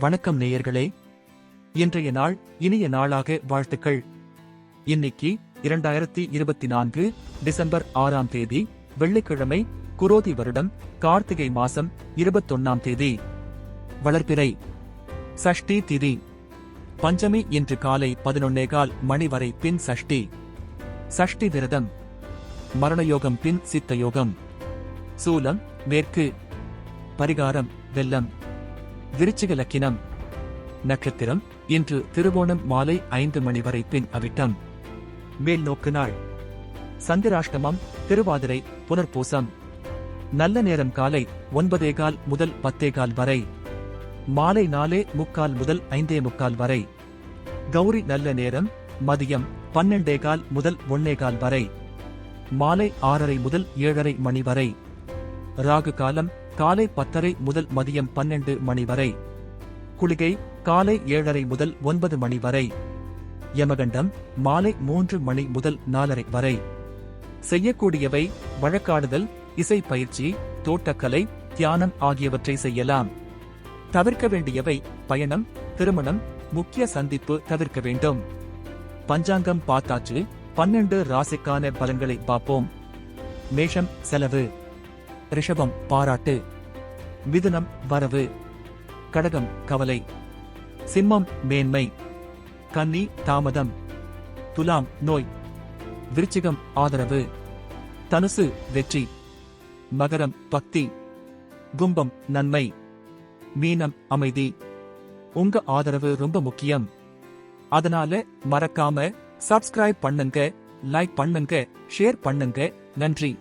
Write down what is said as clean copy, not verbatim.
வணக்கம் நேயர்களே. இன்றைய நாள் இனிய நாளாக வாழ்த்துக்கள். இன்னைக்கு 2024 டிசம்பர் 6ஆம் தேதி வெள்ளிக்கிழமை, குரோதி வருடம், கார்த்திகை மாசம் 21ஆம் தேதி. வளர்பிறை. சஷ்டி திதி. பஞ்சமி இன்று காலை 11:15 மணி வரை பின் சஷ்டி. சஷ்டி விரதம். மரணயோகம் பின் சித்தயோகம். சூலம் மேற்கு. பரிகாரம் வெல்லம். விருச்சிக லக்கினம். நட்சத்திரம் இன்று திருவோணம் மாலை 5 மணி வரை பின் அவிட்டம். மேல் நோக்கு நாள். சந்திராஷ்டமம், திருவாதிரை, புனர்பூசம். நல்ல நேரம் காலை 9:15 முதல் 10:15 வரை. மாலை 4:45 முதல் 5:45 வரை. கௌரி நல்ல நேரம் மதியம் 12:15 முதல் 1:15 வரை. மாலை 6:30 முதல் 7:30 மணி வரை. ராகு காலம் காலை 10:30 முதல் மதியம் 12 மணி வரை. குளிகை காலை 7:30 முதல் 9 மணி வரை. யமகண்டம் மாலை 3 மணி முதல் 4:30 வரை. செய்யக்கூடியவை வழக்காடுதல், இசை பயிற்சி, தோட்டக்கலை, தியானம் ஆகியவற்றை செய்யலாம். தவிர்க்க வேண்டியவை பயணம், திருமணம், முக்கிய சந்திப்பு தவிர்க்க வேண்டும். பஞ்சாங்கம் பார்த்தாச்சு. 12 ராசிக்கான பலன்களை பார்ப்போம். மேஷம் செலவு. ரிஷபம் பாராட்டு. மிதுனம் வரவு. கடகம் கவலை. சிம்மம் மேன்மை. கன்னி தாமதம். துலாம் நோய். விருச்சிகம் ஆதரவு. தனுசு வெற்றி. மகரம் பக்தி. கும்பம் நன்மை. மீனம் அமைதி. உங்க ஆதரவு ரொம்ப முக்கியம். அதனால மறக்காம சப்ஸ்கிரைப் பண்ணுங்க, லைக் பண்ணுங்க, ஷேர் பண்ணுங்க. நன்றி.